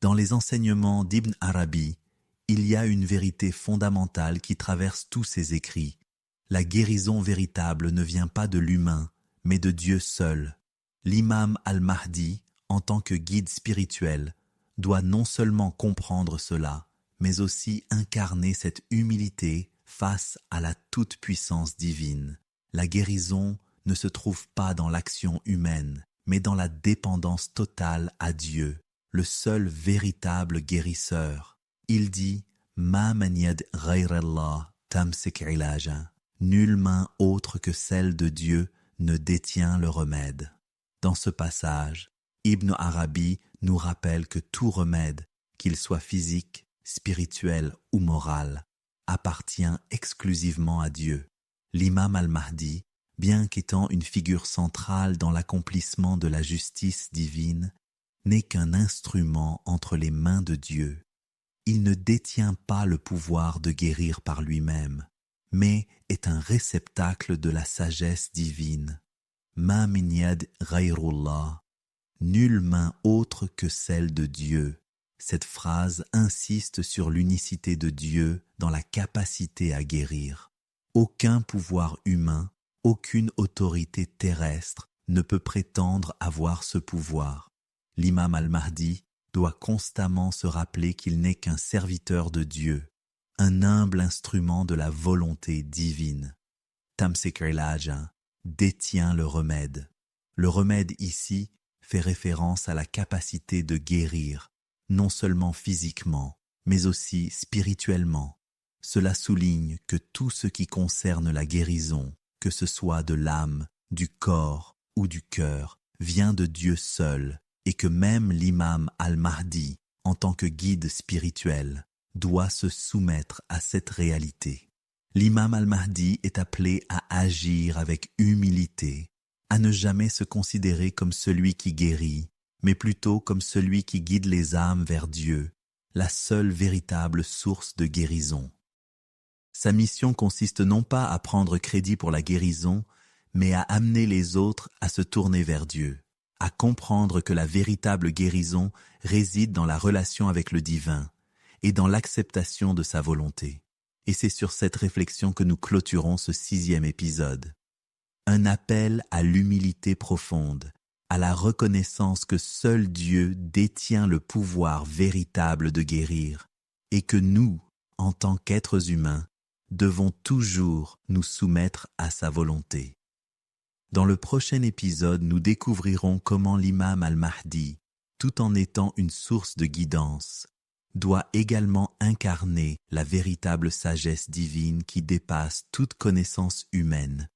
Dans les enseignements d'Ibn Arabi, il y a une vérité fondamentale qui traverse tous ses écrits. La guérison véritable ne vient pas de l'humain, mais de Dieu seul. L'imam al-Mahdi, en tant que guide spirituel, doit non seulement comprendre cela, mais aussi incarner cette humilité face à la toute-puissance divine. La guérison ne se trouve pas dans l'action humaine, mais dans la dépendance totale à Dieu, le seul véritable guérisseur. Il dit « Ma man yad ghayrallah tamsik ilaja » Nulle main autre que celle de Dieu ne détient le remède. Dans ce passage, Ibn Arabi nous rappelle que tout remède, qu'il soit physique, spirituel ou moral, appartient exclusivement à Dieu. L'imam al-Mahdi, bien qu'étant une figure centrale dans l'accomplissement de la justice divine, n'est qu'un instrument entre les mains de Dieu. Il ne détient pas le pouvoir de guérir par lui-même, mais est un réceptacle de la sagesse divine. Ma min yad ghayrullah, nulle main autre que celle de Dieu. Cette phrase insiste sur l'unicité de Dieu dans la capacité à guérir. Aucun pouvoir humain, aucune autorité terrestre ne peut prétendre avoir ce pouvoir. L'imam al-Mahdi doit constamment se rappeler qu'il n'est qu'un serviteur de Dieu, un humble instrument de la volonté divine. Tamsik ilaja détient le remède. Le remède ici fait référence à la capacité de guérir, non seulement physiquement, mais aussi spirituellement. Cela souligne que tout ce qui concerne la guérison, que ce soit de l'âme, du corps ou du cœur, vient de Dieu seul, et que même l'imam al-Mahdi, en tant que guide spirituel, doit se soumettre à cette réalité. L'imam al-Mahdi est appelé à agir avec humilité, à ne jamais se considérer comme celui qui guérit, mais plutôt comme celui qui guide les âmes vers Dieu, la seule véritable source de guérison. Sa mission consiste non pas à prendre crédit pour la guérison, mais à amener les autres à se tourner vers Dieu, à comprendre que la véritable guérison réside dans la relation avec le divin et dans l'acceptation de sa volonté. Et c'est sur cette réflexion que nous clôturons ce 6e épisode. Un appel à l'humilité profonde, à la reconnaissance que seul Dieu détient le pouvoir véritable de guérir et que nous, en tant qu'êtres humains, devons toujours nous soumettre à sa volonté. Dans le prochain épisode, nous découvrirons comment l'imam al-Mahdi, tout en étant une source de guidance, doit également incarner la véritable sagesse divine qui dépasse toute connaissance humaine